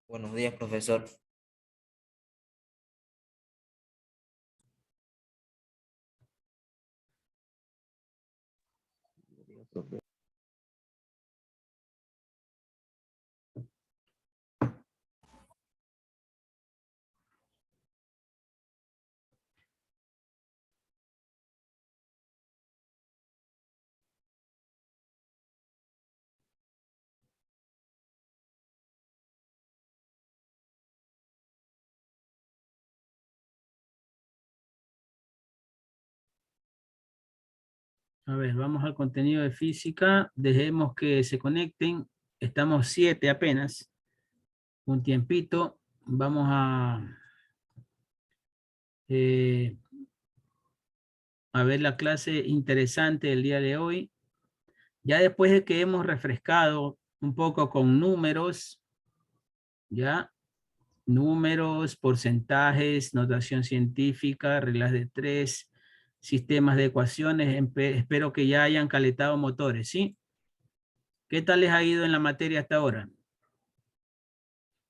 Buenos días, profesor. A ver, vamos al contenido de física. Dejemos que se conecten. Estamos 7 apenas. Un tiempito. Vamos eh, a ver la clase interesante del día de hoy. Ya después de que hemos refrescado un poco con números, ya, números, porcentajes, notación científica, reglas de 3, sistemas de ecuaciones, espero que ya hayan calentado motores, ¿sí? ¿Qué tal les ha ido en la materia hasta ahora?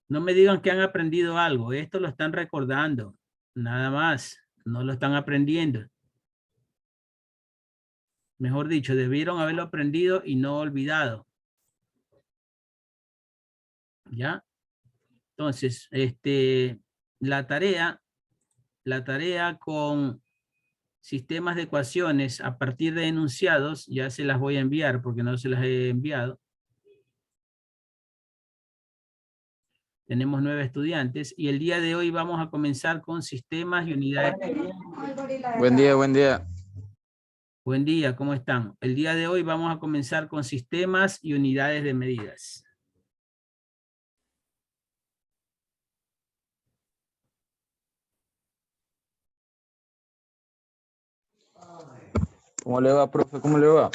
No me digan que han aprendido algo, esto lo están recordando, nada más, no lo están aprendiendo. Mejor dicho, debieron haberlo aprendido y no olvidado. ¿Ya? Entonces, la tarea con sistemas de ecuaciones a partir de enunciados, ya se las voy a enviar porque no se las he enviado. Tenemos 9 estudiantes y el día de hoy vamos a comenzar con sistemas y unidades. Buen día, buen día. Buen día, ¿cómo están? El día de hoy vamos a comenzar con sistemas y unidades de medidas. ¿Cómo le va, profe? ¿Cómo le va?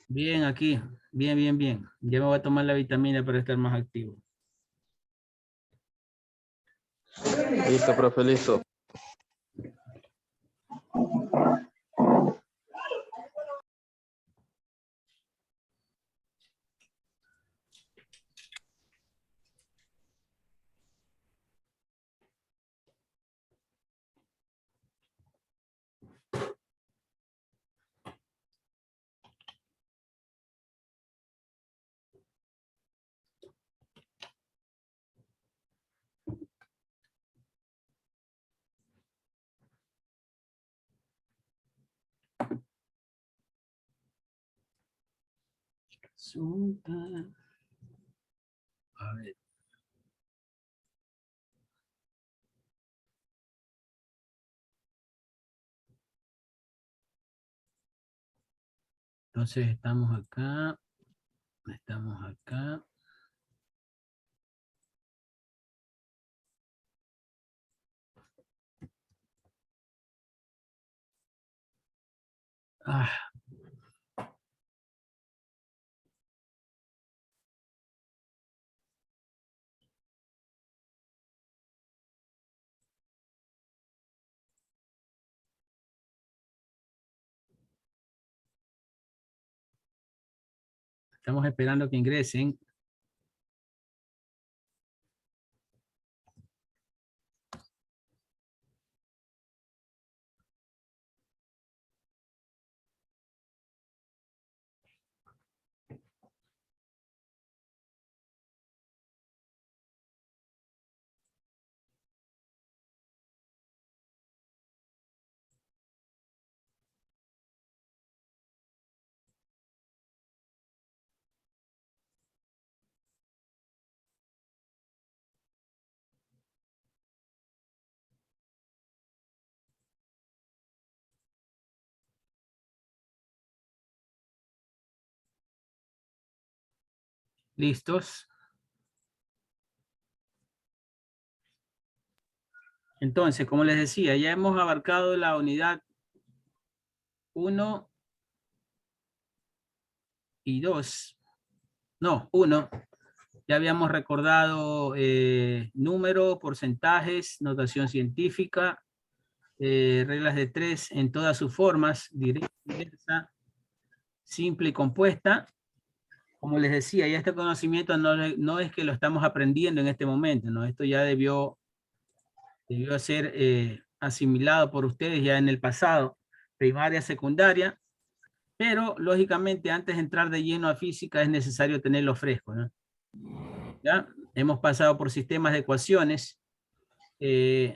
Bien, aquí. Bien, bien, bien. Ya me voy a tomar la vitamina para estar más activo. Listo, profe, listo. A ver. Entonces estamos acá. Estamos acá. Ah. Estamos esperando que ingresen. ¿Listos? Entonces, como les decía, ya hemos abarcado la unidad 1 y 2. No, 1. Ya habíamos recordado número, porcentajes, notación científica, reglas de 3 en todas sus formas, directa, inversa, simple y compuesta. como les decía, ya este conocimiento no es que lo estamos aprendiendo en este momento, ¿no? Esto ya debió ser asimilado por ustedes ya en el pasado, primaria, secundaria, pero lógicamente antes de entrar de lleno a física es necesario tenerlo fresco, ¿no? ¿Ya? Hemos pasado por sistemas de ecuaciones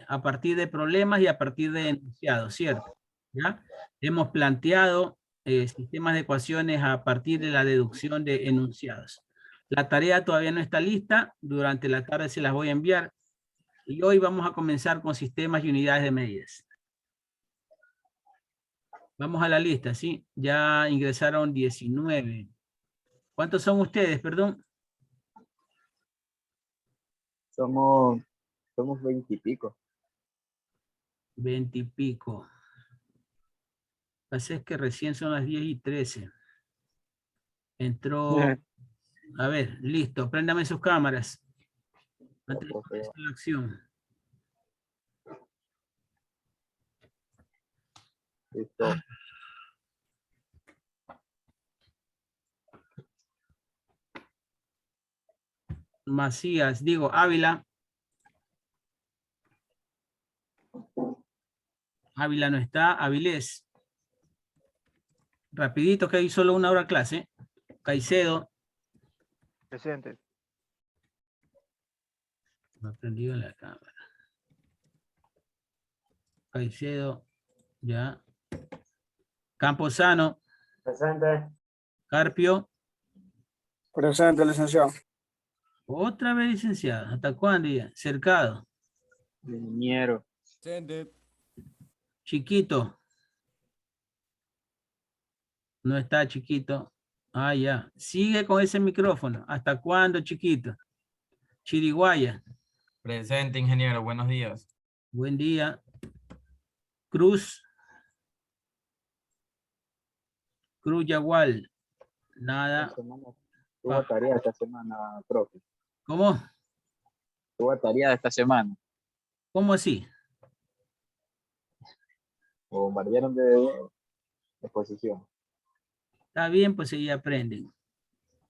a partir de problemas y a partir de enunciados, ¿cierto? ¿Ya? Hemos planteado sistemas de ecuaciones a partir de la deducción de enunciados. La tarea todavía no está lista, durante la tarde se las voy a enviar y hoy vamos a comenzar con sistemas y unidades de medidas. Vamos a la lista, ¿sí? Ya ingresaron 19. ¿Cuántos son ustedes, perdón? Somos 20 y pico. 20 y pico. Así es que recién son las 10:13. Entró... A ver, listo. Préndame sus cámaras. Antes de comenzar la acción. Listo. Macías, digo, Ávila. Ávila no está. Avilés. Rapidito que hay solo una hora clase. Caicedo. Presente. Me ha prendido la cámara. Caicedo. Ya. Camposano. Presente. Carpio. Presente, licenciado. Otra vez licenciado. ¿Hasta cuándo ya? Cercado. Ingeniero. Presente. Chiquito. No está Chiquito. Ah, ya. Sigue con ese micrófono. ¿Hasta cuándo, Chiquito? Chiriguaya. Presente, ingeniero. Buenos días. Buen día. Cruz. Cruz Yagual. Nada. Tuvo tarea esta semana, profe. ¿Cómo? Tuvo tarea de esta semana. ¿Cómo así? Me bombardearon de exposición. Está bien, pues ahí aprenden.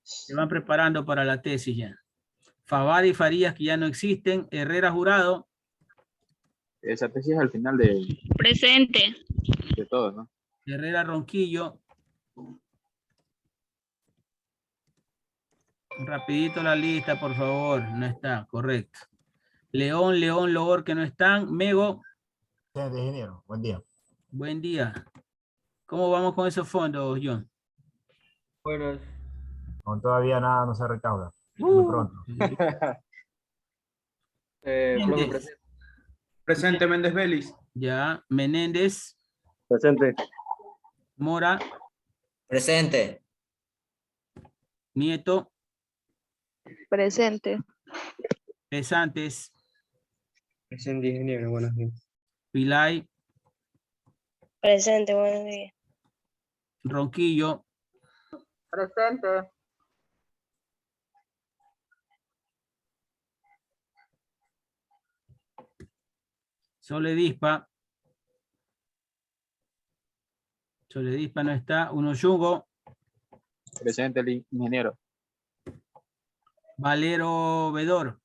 Se van preparando para la tesis ya. Favara y Farías que ya no existen. Herrera Jurado. Esa tesis es al final Presente. de todo, ¿no? Herrera Ronquillo. Rapidito la lista, por favor. No está, correcto. León, Loor, que no están. Mego. Presente, ingeniero. Buen día. Buen día. ¿Cómo vamos con esos fondos, John? Buenas. Aún todavía nada no se recauda. Muy pronto. Méndez. Presente, Méndez Vélez. Ya. Menéndez. Presente. Mora. Presente. Nieto. Presente. Pesantes. Presente, ingeniero. Buenos días. Pilay. Presente, buenos días. Ronquillo. Presente. Soledispa. Soledispa no está. Unoyungo. Presente el ingeniero. Valero Vedor.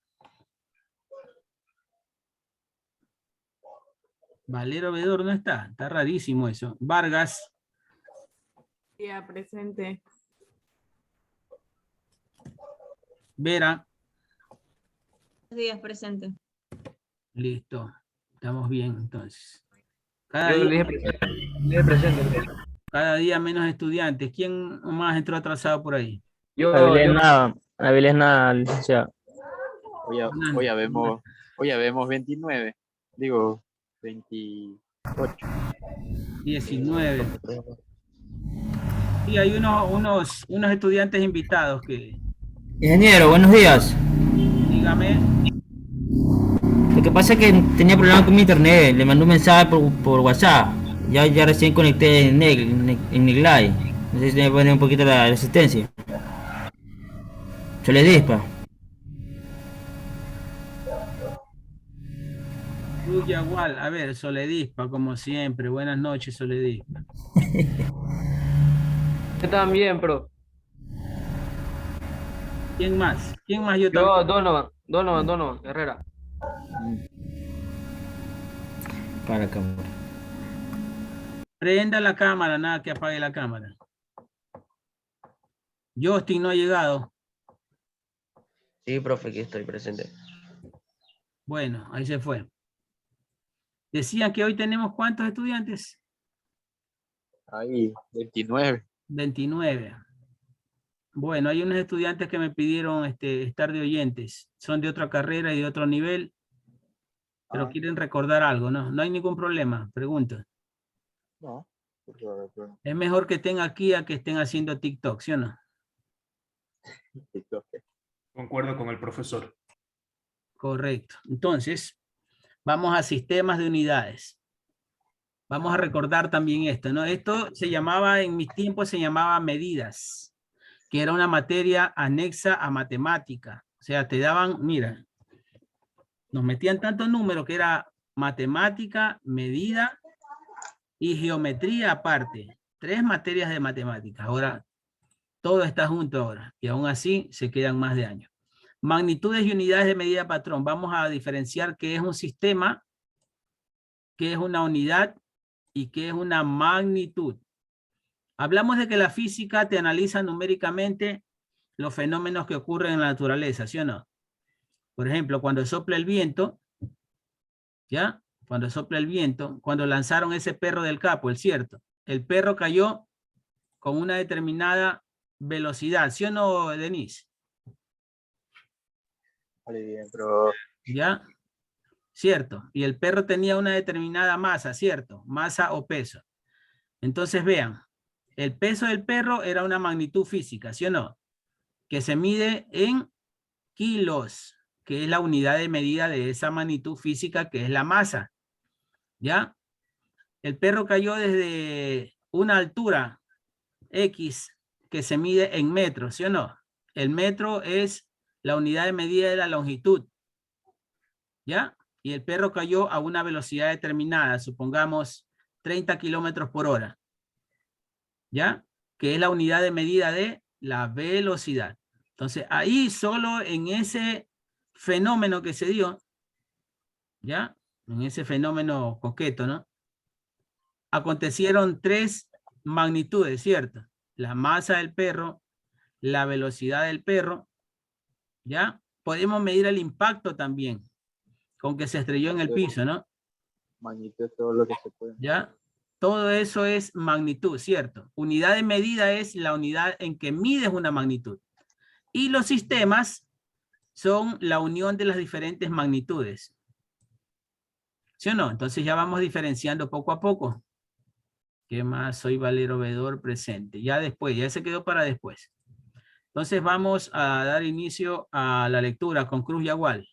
Valero Vedor no está. Está rarísimo eso. Vargas. Día presente. Vera. Días presente. Listo. Estamos bien entonces. Yo le dije presente. Cada día menos estudiantes. ¿Quién más entró atrasado por ahí? Avilés nada, licenciado. Hoy ya vemos 29. Digo, 28. 19. Y hay unos estudiantes invitados que, Ingeniero, buenos días. dígame, Lo que pasa es que tenía problemas con mi internet. Le mandé un mensaje por WhatsApp. Ya recién conecté en Neglay. No sé si me pone un poquito la resistencia. Soledispa. Cruz Yagual, a ver, Soledispa, como siempre. Buenas noches, Soledispa. Yo también, pro. ¿Quién más? ¿Quién más? Yo Yo, también. Donovan, Herrera. Para cámara. Prenda la cámara, nada que apague la cámara. Justin no ha llegado. Sí, profe, aquí estoy presente. Bueno, ahí se fue. Decían que hoy tenemos ¿cuántos estudiantes? Ahí, 29. 29. Bueno, hay unos estudiantes que me pidieron estar de oyentes. Son de otra carrera y de otro nivel, pero quieren recordar algo, ¿no? No hay ningún problema, pregunto. No. Por favor, Es mejor que estén aquí a que estén haciendo TikTok, ¿sí o no? Concuerdo con el profesor. Correcto. Entonces, vamos a sistemas de unidades. Vamos a recordar también esto, ¿no? Esto se llamaba, en mis tiempos se llamaba medidas, que era una materia anexa a matemática. O sea, te daban, mira, nos metían tantos números que era matemática, medida y geometría aparte. 3 materias de matemáticas. Ahora, todo está junto ahora. Y aún así, se quedan más de años. Magnitudes y unidades de medida patrón. Vamos a diferenciar qué es un sistema, qué es una unidad y qué es una magnitud. Hablamos de que la física te analiza numéricamente los fenómenos que ocurren en la naturaleza, ¿sí o no? Por ejemplo, cuando sopla el viento, ¿ya? Cuando sopla el viento, cuando lanzaron ese perro del capo, ¿el cierto? El perro cayó con una determinada velocidad, ¿sí o no, Denise? Vale, bien, pero ¿Ya? ¿Cierto? Y el perro tenía una determinada masa, ¿cierto? Masa o peso. Entonces vean, el peso del perro era una magnitud física, ¿sí o no? Que se mide en kilos, que es la unidad de medida de esa magnitud física que es la masa. ¿Ya? El perro cayó desde una altura X que se mide en metros, ¿sí o no? El metro es la unidad de medida de la longitud. ¿Ya? Y el perro cayó a una velocidad determinada, supongamos 30 kilómetros por hora. ¿Ya? Que es la unidad de medida de la velocidad. Entonces, ahí solo en ese fenómeno que se dio, ¿ya? En ese fenómeno coqueto, ¿no? Acontecieron 3 magnitudes, ¿cierto? La masa del perro, la velocidad del perro, ¿ya? Podemos medir el impacto también, con que se estrelló en el piso, ¿no? magnitud es todo lo que se puede. ¿Ya? Todo eso es magnitud, ¿cierto? Unidad de medida es la unidad en que mides una magnitud. Y los sistemas son la unión de las diferentes magnitudes. ¿Sí o no? Entonces ya vamos diferenciando poco a poco. ¿Qué más? Soy Valero Vedor presente. Ya después, ya se quedó para después. Entonces vamos a dar inicio a la lectura con Cruz Yagual.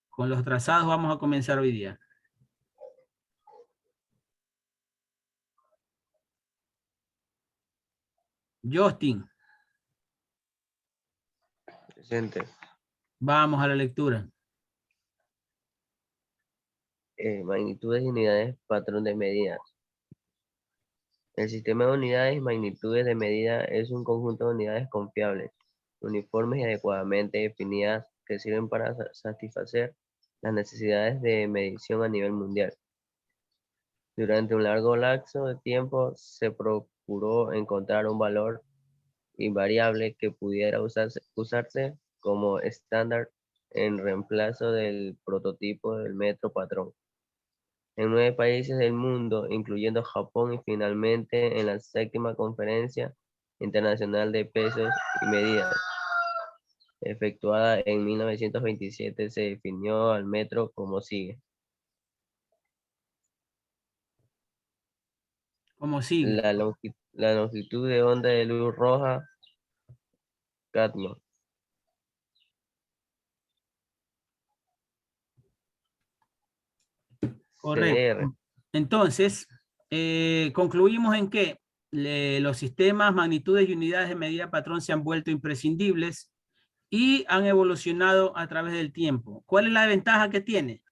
Con los trazados vamos a comenzar hoy día. Justin. Presente. Vamos a la lectura. Magnitudes y unidades, patrón de medidas. El sistema de unidades y magnitudes de medida es un conjunto de unidades confiables, uniformes y adecuadamente definidas que sirven para satisfacer las necesidades de medición a nivel mundial. Durante un largo lapso de tiempo se procuró encontrar un valor invariable que pudiera usarse como estándar en reemplazo del prototipo del metro patrón. En 9 países del mundo, incluyendo Japón, y finalmente en la 7ª Conferencia Internacional de Pesos y Medidas, efectuada en 1927, se definió al metro como sigue. ¿Cómo sigue? La longitud de onda de luz roja, Catman. Correcto. Entonces, concluimos en que los sistemas, magnitudes y unidades de medida patrón se han vuelto imprescindibles y han evolucionado a través del tiempo. ¿Cuál es la ventaja que tiene?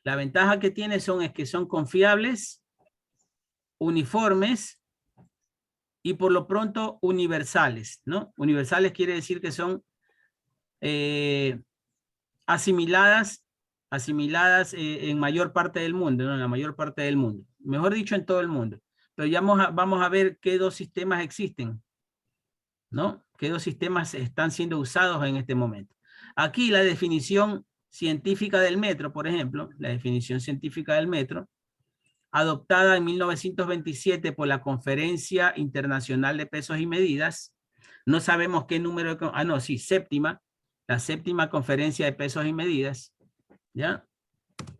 La ventaja que tiene es que son confiables, uniformes y por lo pronto universales, ¿no? Universales quiere decir que son asimiladas en mayor parte del mundo, ¿no? En la mayor parte del mundo. Mejor dicho, en todo el mundo. Pero ya vamos a ver qué dos sistemas existen, ¿no? ¿Qué dos sistemas están siendo usados en este momento? Aquí la definición científica del metro, por ejemplo, la definición científica del metro, adoptada en 1927 por la Conferencia Internacional de Pesos y Medidas. No sabemos qué número, séptima, la séptima Conferencia de Pesos y Medidas, ¿ya?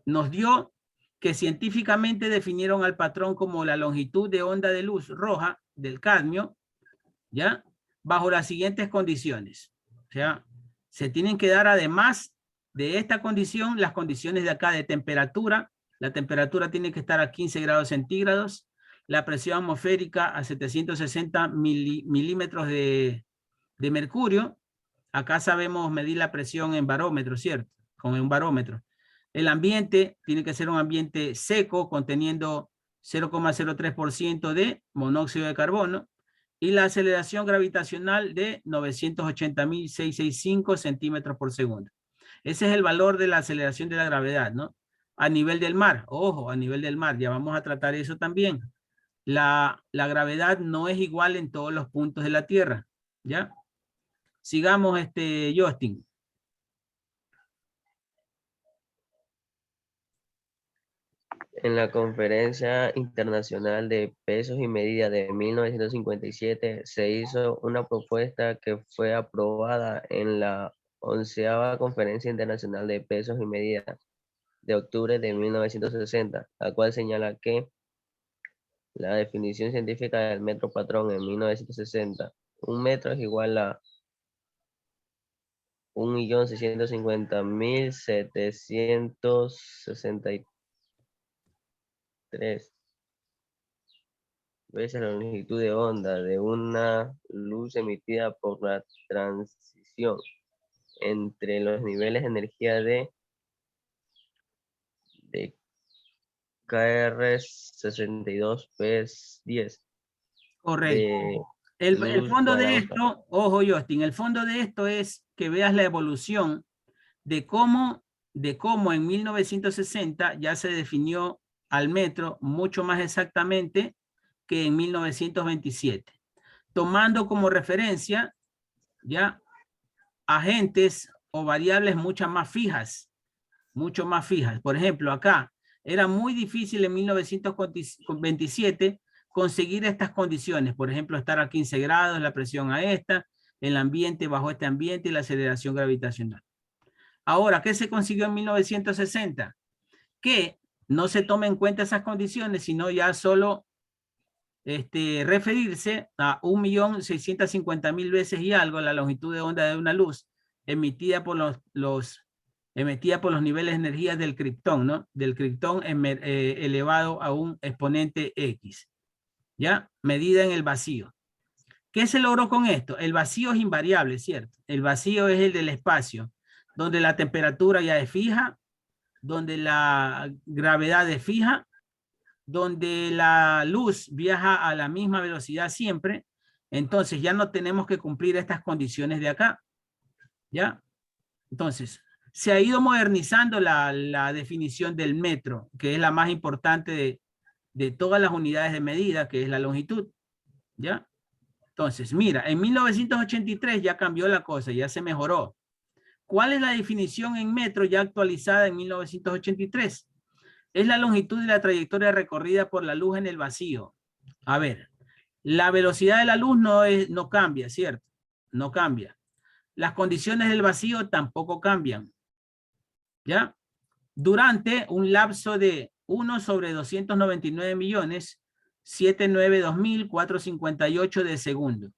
Nos dio que científicamente definieron al patrón como la longitud de onda de luz roja del cadmio, ¿ya? Bajo las siguientes condiciones. O sea, se tienen que dar además de esta condición, las condiciones de acá de temperatura. La temperatura tiene que estar a 15 grados centígrados, la presión atmosférica a 760 milímetros de mercurio. Acá sabemos medir la presión en barómetro, ¿cierto? Con un barómetro. El ambiente tiene que ser un ambiente seco, conteniendo 0,03% de monóxido de carbono, y la aceleración gravitacional de 980.665 centímetros por segundo. Ese es el valor de la aceleración de la gravedad, ¿no? A nivel del mar, ojo, a nivel del mar, ya vamos a tratar eso también. La gravedad no es igual en todos los puntos de la Tierra, ¿ya? Sigamos, Justin. En la Conferencia Internacional de Pesos y Medidas de 1957 se hizo una propuesta que fue aprobada en la 11ª Conferencia Internacional de Pesos y Medidas de octubre de 1960, la cual señala que la definición científica del metro patrón en 1960, un metro es igual a 1.650.763 veces la longitud de onda de una luz emitida por la transición entre los niveles de energía de KR62P10. Correcto. El fondo de esto, ojo Justin, el fondo de esto es que veas la evolución de cómo en 1960 ya se definió al metro mucho más exactamente que en 1927, tomando como referencia ya agentes o variables mucho más fijas. Por ejemplo, acá era muy difícil en 1927 conseguir estas condiciones, por ejemplo, estar a 15 grados, la presión a esta, el ambiente bajo este ambiente y la aceleración gravitacional. Ahora, ¿qué se consiguió en 1960? Que no se tomen en cuenta esas condiciones, sino ya solo referirse a 1.650.000 veces y algo la longitud de onda de una luz emitida por los niveles de energía del criptón, ¿no? Del criptón elevado a un exponente X, ¿ya? Medida en el vacío. ¿Qué se logró con esto? El vacío es invariable, ¿cierto? El vacío es el del espacio, donde la temperatura ya es fija, donde la gravedad es fija, donde la luz viaja a la misma velocidad siempre. Entonces ya no tenemos que cumplir estas condiciones de acá, ¿ya? Entonces, se ha ido modernizando la definición del metro, que es la más importante de todas las unidades de medida, que es la longitud, ¿ya? Entonces, mira, en 1983 ya cambió la cosa, ya se mejoró. ¿Cuál es la definición en metro ya actualizada en 1983? Es la longitud de la trayectoria recorrida por la luz en el vacío. A ver, la velocidad de la luz no cambia, ¿cierto? No cambia. Las condiciones del vacío tampoco cambian, ¿ya? Durante un lapso de 1/299.792.458 de segundo.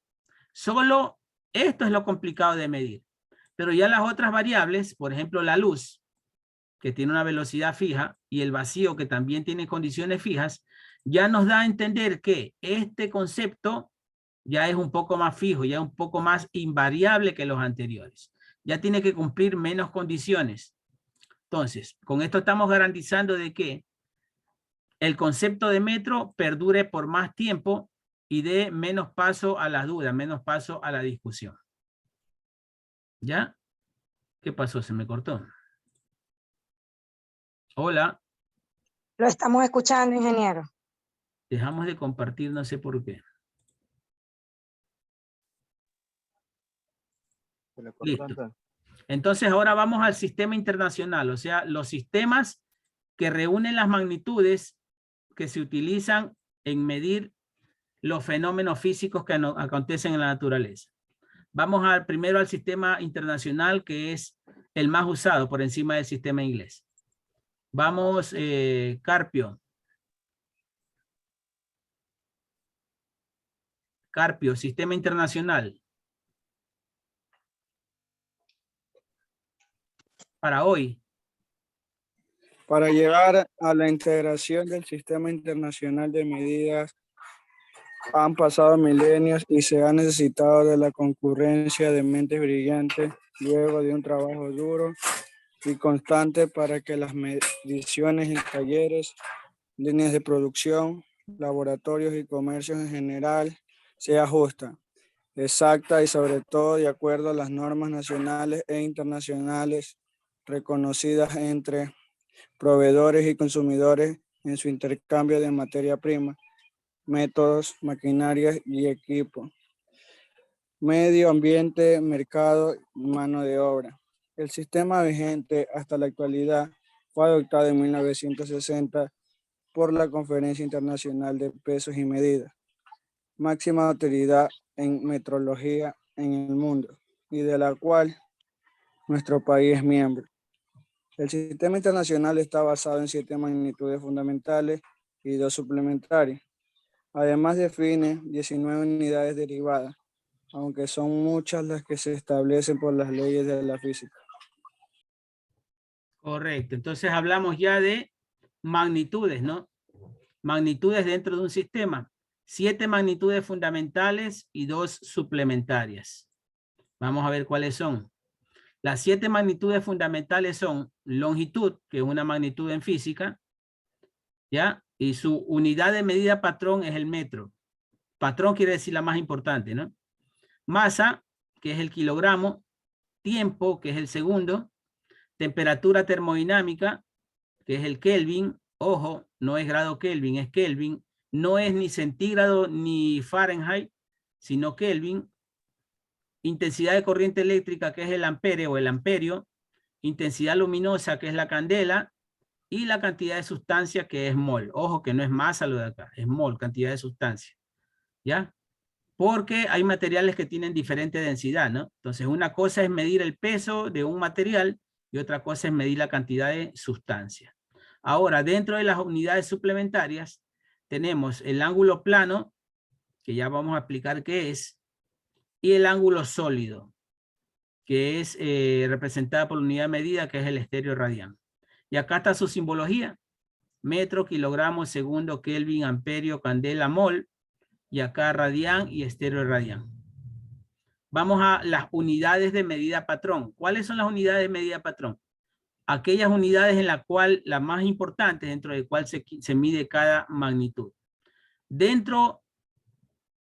Solo esto es lo complicado de medir. Pero ya las otras variables, por ejemplo, la luz, que tiene una velocidad fija, y el vacío, que también tiene condiciones fijas, ya nos da a entender que este concepto ya es un poco más fijo, ya un poco más invariable que los anteriores. Ya tiene que cumplir menos condiciones. Entonces, con esto estamos garantizando de que el concepto de metro perdure por más tiempo y dé menos paso a las dudas, menos paso a la discusión. ¿Ya? ¿Qué pasó? ¿Se me cortó? Hola. Lo estamos escuchando, ingeniero. Dejamos de compartir, no sé por qué. Se le cortó Listo. entonces. Entonces ahora vamos al sistema internacional, o sea, los sistemas que reúnen las magnitudes que se utilizan en medir los fenómenos físicos que acontecen en la naturaleza. Vamos primero al sistema internacional, que es el más usado por encima del sistema inglés. Vamos, Carpio. Carpio, sistema internacional. Para hoy. Para llegar a la integración del sistema internacional de medidas, han pasado milenios y se ha necesitado de la concurrencia de mentes brillantes luego de un trabajo duro y constante para que las mediciones en talleres, líneas de producción, laboratorios y comercios en general sea justa, exacta y sobre todo de acuerdo a las normas nacionales e internacionales reconocidas entre proveedores y consumidores en su intercambio de materia prima, métodos, maquinarias y equipo, medio ambiente, mercado y mano de obra. El sistema vigente hasta la actualidad fue adoptado en 1960 por la Conferencia Internacional de Pesos y Medidas, máxima autoridad en metrología en el mundo y de la cual nuestro país es miembro. El sistema internacional está basado en 7 magnitudes fundamentales y 2 suplementarias. Además define 19 unidades derivadas, aunque son muchas las que se establecen por las leyes de la física. Correcto. Entonces hablamos ya de magnitudes, ¿no? Magnitudes dentro de un sistema. 7 magnitudes fundamentales y 2 suplementarias. Vamos a ver cuáles son. Las 7 magnitudes fundamentales son longitud, que es una magnitud en física, ¿ya? Y su unidad de medida patrón es el metro. Patrón quiere decir la más importante, ¿no? Masa, que es el kilogramo. Tiempo, que es el segundo. Temperatura termodinámica, que es el Kelvin. Ojo, no es grado Kelvin, es Kelvin. No es ni centígrado ni Fahrenheit, sino Kelvin. Intensidad de corriente eléctrica, que es el ampere o el amperio. Intensidad luminosa, que es la candela. Y la cantidad de sustancia, que es mol. Ojo que no es masa lo de acá, es mol, cantidad de sustancia. ¿Ya? Porque hay materiales que tienen diferente densidad, ¿no? Entonces una cosa es medir el peso de un material y otra cosa es medir la cantidad de sustancia. Ahora, dentro de las unidades suplementarias, tenemos el ángulo plano, que ya vamos a explicar qué es, y el ángulo sólido, que es representada por la unidad de medida, que es el estéreo radián. Y acá está su simbología. Metro, kilogramo, segundo, Kelvin, amperio, candela, mol. Y acá radián y estéreo radián. Vamos a las unidades de medida patrón. ¿Cuáles son las unidades de medida patrón? Aquellas unidades en la cual, la más importante, dentro de cual se mide cada magnitud. Dentro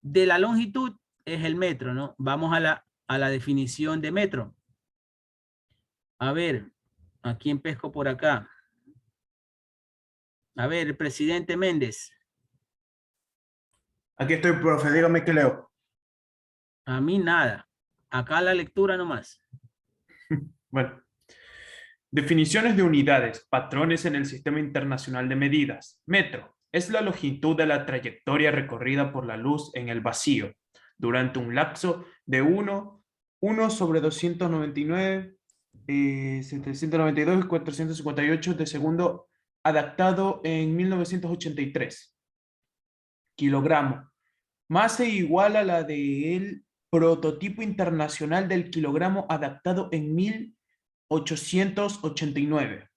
de la longitud es el metro, ¿no? Vamos a la definición de metro. A ver, ¿a quién pesco por acá? A ver, el presidente Méndez. Aquí estoy, profe, dígame qué leo. A mí nada. Acá la lectura nomás. Bueno. Definiciones de unidades, patrones en el Sistema Internacional de Medidas. Metro es la longitud de la trayectoria recorrida por la luz en el vacío durante un lapso de 1 sobre 299, 792 y 458 de segundo, adaptado en 1983. Kilogramo. Masa igual a la del prototipo internacional del kilogramo adaptado en 1889.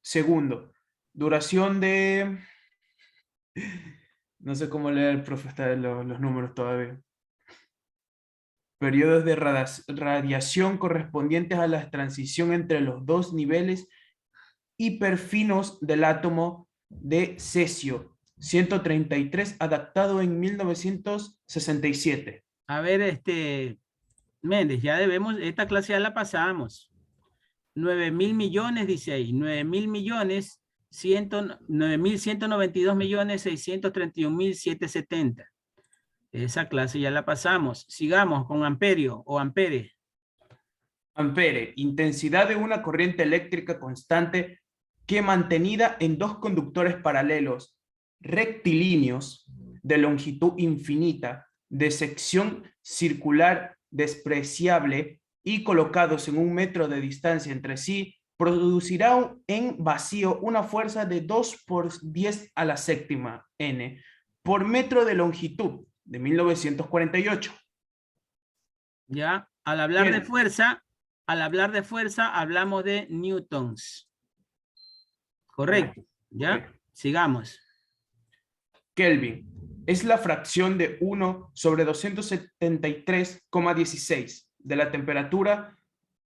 Segundo, duración de... No sé cómo leer, profe, está los números todavía. Periodos de radiación correspondientes a la transición entre los dos niveles hiperfinos del átomo de cesio 133, adaptado en 1967. A ver, Méndez, ya debemos, esta clase ya la pasamos. 9.000 millones, dice ahí. 9.000 millones, 9.192 millones, 631.770. Esa clase ya la pasamos. Sigamos con amperio o ampere. Ampere, intensidad de una corriente eléctrica constante que mantenida en dos conductores paralelos rectilíneos de longitud infinita, de sección circular despreciable y colocados en 1 metro de distancia entre sí, producirá en vacío una fuerza de 2 por 10 a la séptima N por metro de longitud, de 1948. Ya, al hablar de fuerza, hablamos de newtons. Correcto. ¿Ya? Okay. Sigamos. Kelvin es la fracción de 1 sobre 273,16 de la temperatura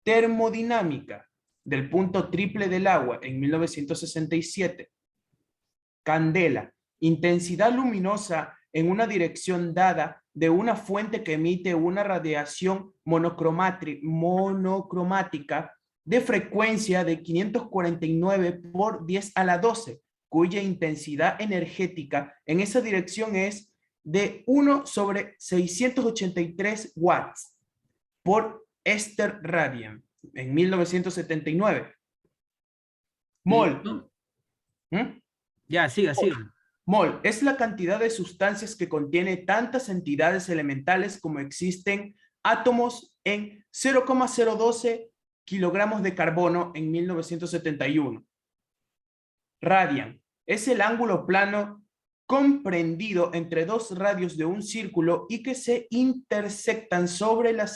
termodinámica del punto triple del agua en 1967. Candela, intensidad luminosa en una dirección dada de una fuente que emite una radiación monocromática de frecuencia de 549 por 10 a la 12, cuya intensidad energética en esa dirección es de 1 sobre 683 watts por Esther Radian en 1979. Mol. Ya, siga. Mol es la cantidad de sustancias que contiene tantas entidades elementales como existen átomos en 0,012 kilogramos de carbono en 1971. Radian es el ángulo plano comprendido entre dos radios de un círculo y que se intersectan sobre la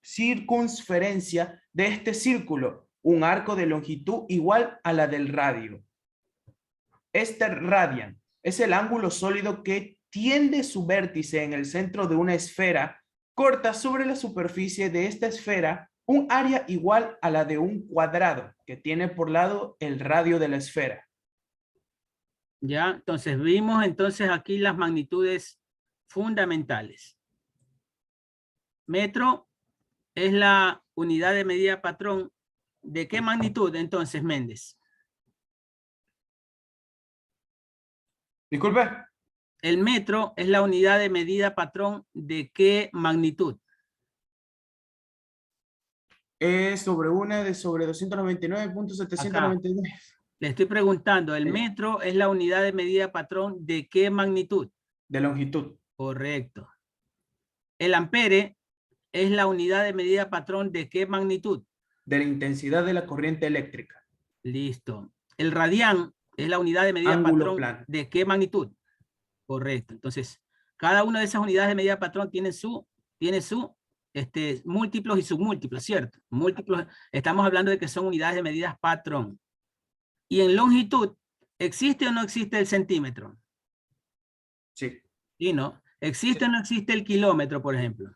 circunferencia de este círculo, un arco de longitud igual a la del radio. Este radian es el ángulo sólido que tiende su vértice en el centro de una esfera, corta sobre la superficie de esta esfera un área igual a la de un cuadrado que tiene por lado el radio de la esfera. Ya, entonces vimos aquí las magnitudes fundamentales. Metro es la unidad de medida patrón. ¿De qué magnitud entonces, Méndez? Disculpe. El metro es la unidad de medida patrón ¿de qué magnitud? Es sobre 299.799. Le estoy preguntando, ¿el metro es la unidad de medida patrón de qué magnitud? De longitud. Correcto. ¿El ampere es la unidad de medida patrón de qué magnitud? De la intensidad de la corriente eléctrica. Listo. ¿El radián es la unidad de medida Ángulo patrón plano. de qué magnitud? Correcto. Entonces, cada una de esas unidades de medida patrón tiene su múltiplos y submúltiplos, ¿cierto? Múltiplos, estamos hablando de que son unidades de medidas patrón. Y en longitud, ¿existe o no existe el centímetro? Sí. ¿Sí, no? ¿Existe o no existe el kilómetro, por ejemplo?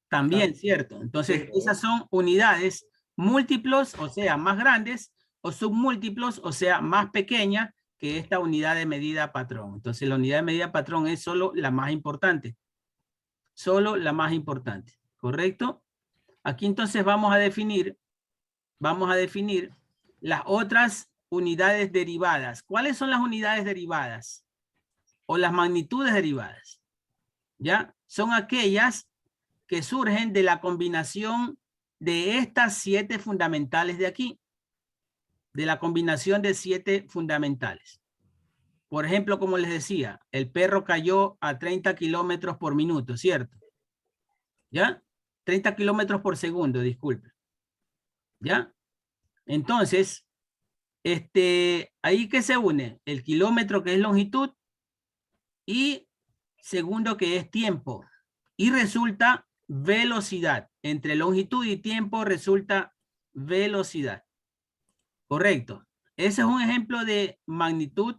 También, ¿cierto? Entonces, esas son unidades múltiplos, o sea, más grandes, o submúltiplos, o sea, más pequeñas que esta unidad de medida patrón. Entonces, la unidad de medida patrón es solo la más importante. Solo la más importante, ¿correcto? Aquí entonces vamos a definir las otras unidades derivadas. ¿Cuáles son las unidades derivadas? O las magnitudes derivadas. ¿Ya? Son aquellas que surgen de la combinación de estas 7 fundamentales de aquí. De la combinación de 7 fundamentales. Por ejemplo, como les decía, el perro cayó a 30 kilómetros por minuto, ¿cierto? ¿Ya? 30 kilómetros por segundo, disculpe. ¿Ya? Entonces, ahí que se une el kilómetro que es longitud y segundo que es tiempo. Y resulta velocidad. Entre longitud y tiempo resulta velocidad. Correcto. Ese es un ejemplo de magnitud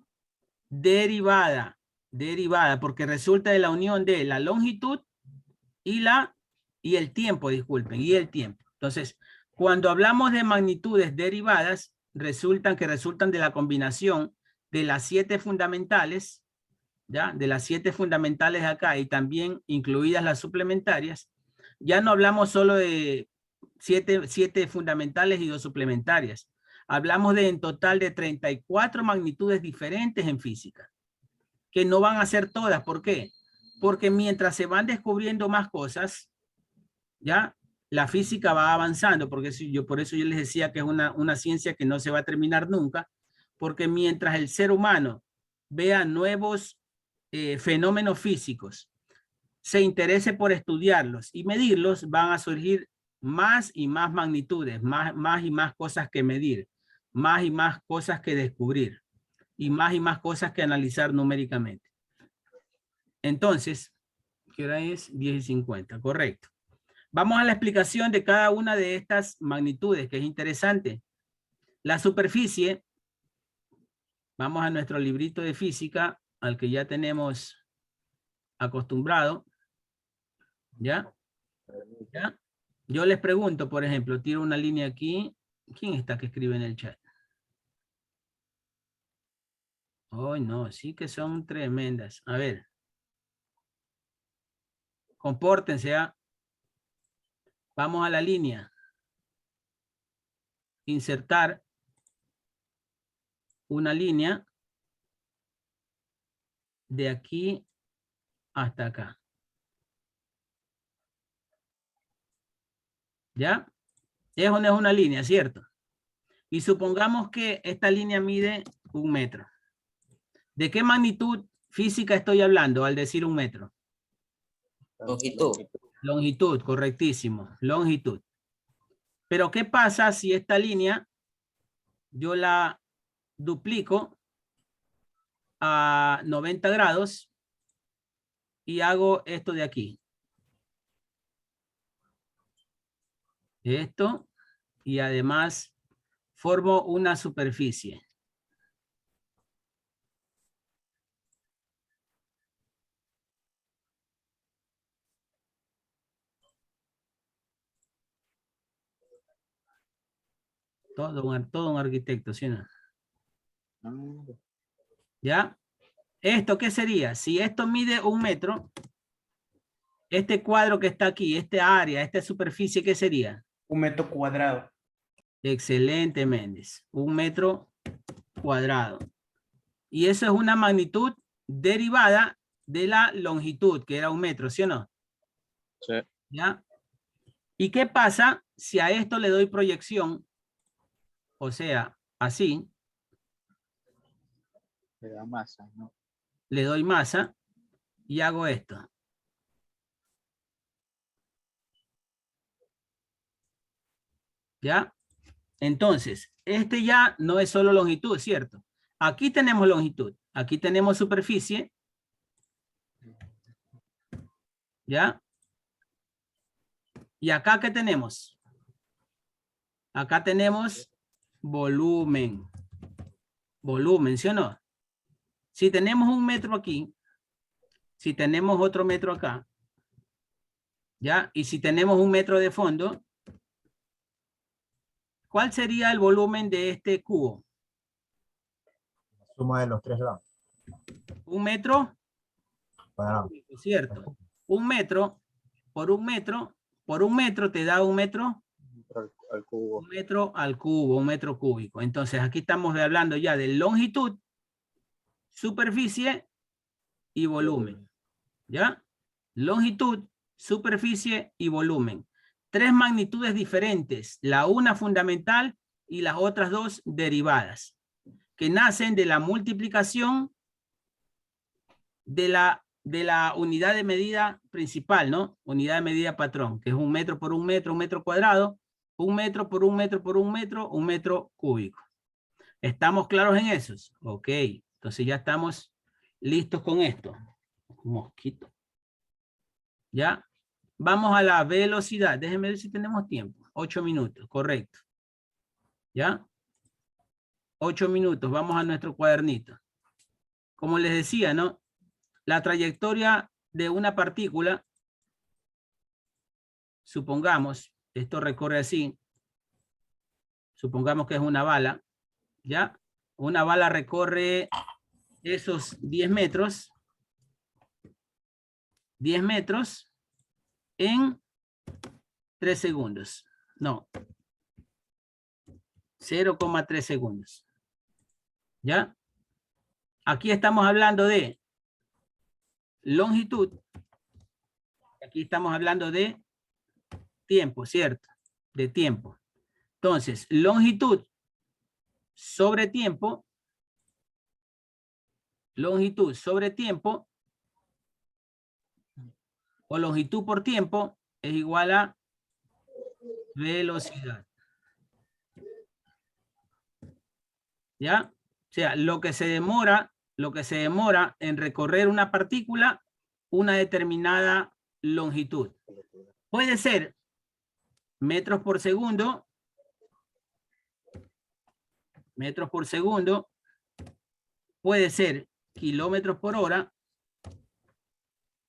derivada. Derivada, porque resulta de la unión de la longitud y el tiempo, disculpen, y el tiempo. Entonces, cuando hablamos de magnitudes derivadas, resultan de la combinación de las 7 fundamentales, ¿ya? De las 7 fundamentales acá y también incluidas las suplementarias, ya no hablamos solo de 7 fundamentales y 2 suplementarias. Hablamos de en total de 34 magnitudes diferentes en física, que no van a ser todas. ¿Por qué? Porque mientras se van descubriendo más cosas, ¿ya? La física va avanzando, porque por eso yo les decía que es una ciencia que no se va a terminar nunca, porque mientras el ser humano vea nuevos fenómenos físicos, se interese por estudiarlos y medirlos, van a surgir más y más magnitudes, más y más cosas que medir, más y más cosas que descubrir y más cosas que analizar numéricamente. Entonces, ¿qué hora es? 10:50, correcto. Vamos a la explicación de cada una de estas magnitudes, que es interesante. La superficie, vamos a nuestro librito de física, al que ya tenemos acostumbrado. ¿Ya? ¿Ya? Yo les pregunto, por ejemplo, tiro una línea aquí. ¿Quién está que escribe en el chat? Oh, no, sí que son tremendas. A ver. Compórtense, ¿ah? Vamos a la línea. Insertar una línea de aquí hasta acá. ¿Ya? Eso no es una línea, ¿cierto? Y supongamos que esta línea mide 1 metro. ¿De qué magnitud física estoy hablando al decir 1 metro? Longitud. Longitud, correctísimo. Longitud. Pero ¿qué pasa si esta línea yo la duplico a 90 grados y hago esto de aquí? Esto, y además formo una superficie. Todo un arquitecto, ¿sí o no? ¿Ya? ¿Esto qué sería? Si esto mide 1 metro, este cuadro que está aquí, esta área, esta superficie, ¿qué sería? 1 metro cuadrado. Excelente, Méndez. 1 metro cuadrado. Y eso es una magnitud derivada de la longitud, que era 1 metro, ¿sí o no? Sí. ¿Ya? ¿Y qué pasa si a esto le doy proyección? O sea, así. Le da masa, ¿no? Le doy masa y hago esto. ¿Ya? Entonces, este ya no es solo longitud, ¿cierto? Aquí tenemos longitud, aquí tenemos superficie. ¿Ya? ¿Y acá qué tenemos? Acá tenemos volumen. Volumen, ¿sí o no? Si tenemos 1 metro aquí, si tenemos otro metro acá, ¿ya? Y si tenemos 1 metro de fondo, ¿cuál sería el volumen de este cubo? La suma de los 3 lados. 1 metro Cuadrado. ¿cierto? 1 metro por 1 metro por 1 metro te da 1 metro Al cubo. 1 metro al cubo, 1 metro cúbico. Entonces aquí estamos hablando ya de longitud, superficie y volumen. ¿Ya? Longitud, superficie y volumen. 3 magnitudes diferentes, la una fundamental y las otras 2 derivadas, que nacen de la multiplicación de la unidad de medida principal, ¿no? Unidad de medida patrón, que es 1 metro por 1 metro, 1 metro cuadrado, 1 metro por 1 metro por 1 metro, 1 metro cúbico. ¿Estamos claros en esos? Ok, entonces ya estamos listos con esto. Un mosquito. ¿Ya? Vamos a la velocidad. Déjenme ver si tenemos tiempo. 8 minutos, correcto. ¿Ya? 8 minutos. Vamos a nuestro cuadernito. Como les decía, ¿no? La trayectoria de una partícula, supongamos, esto recorre así. Supongamos que es una bala. ¿Ya? Una bala recorre esos 10 metros en 3 segundos. No. 0,3 segundos. ¿Ya? Aquí estamos hablando de longitud. Aquí estamos hablando de tiempo, ¿cierto? De tiempo. Entonces, longitud sobre tiempo. Longitud sobre tiempo. O longitud por tiempo es igual a velocidad. ¿Ya? O sea, lo que se demora en recorrer una partícula una determinada longitud. Puede ser metros por segundo, puede ser kilómetros por hora,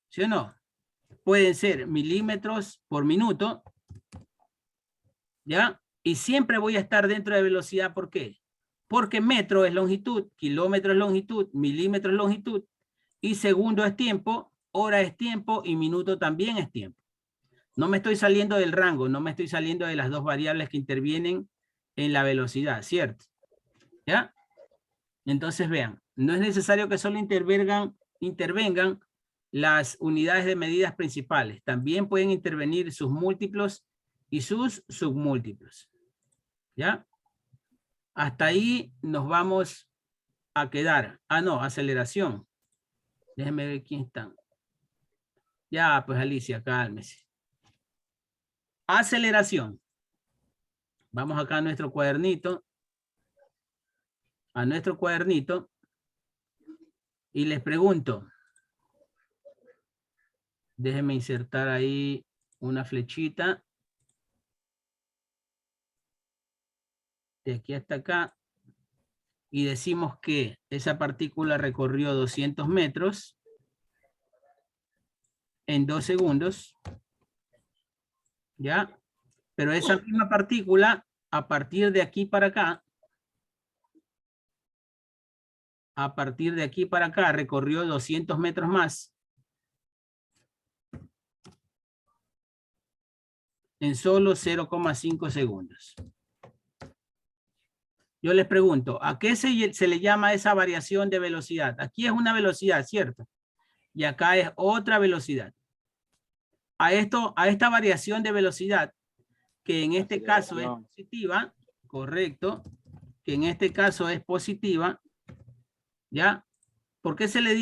¿sí o no? Pueden ser milímetros por minuto, ¿ya? Y siempre voy a estar dentro de velocidad, ¿por qué? Porque metro es longitud, kilómetro es longitud, milímetro es longitud, y segundo es tiempo, hora es tiempo y minuto también es tiempo. No me estoy saliendo del rango, no me estoy saliendo de las dos variables que intervienen en la velocidad, ¿cierto? ¿Ya? Entonces vean, no es necesario que solo intervengan las unidades de medidas principales. También pueden intervenir sus múltiplos y sus submúltiplos. ¿Ya? Hasta ahí nos vamos a quedar. Ah, no, aceleración. Déjenme ver quién están. Ya, pues Alicia, cálmese. Aceleración. Vamos acá a nuestro cuadernito. Y les pregunto. Déjenme insertar ahí una flechita. De aquí hasta acá. Y decimos que esa partícula recorrió 200 metros en 2 segundos. ¿Ya? Pero esa misma partícula, a partir de aquí para acá, recorrió 200 metros más en solo 0,5 segundos. Yo les pregunto, ¿a qué se le llama esa variación de velocidad? Aquí es una velocidad, ¿cierto? Y acá es otra velocidad. A esta variación de velocidad, que en este caso es positiva, correcto, que en este caso es positiva, ¿ya? ¿Por qué se le dice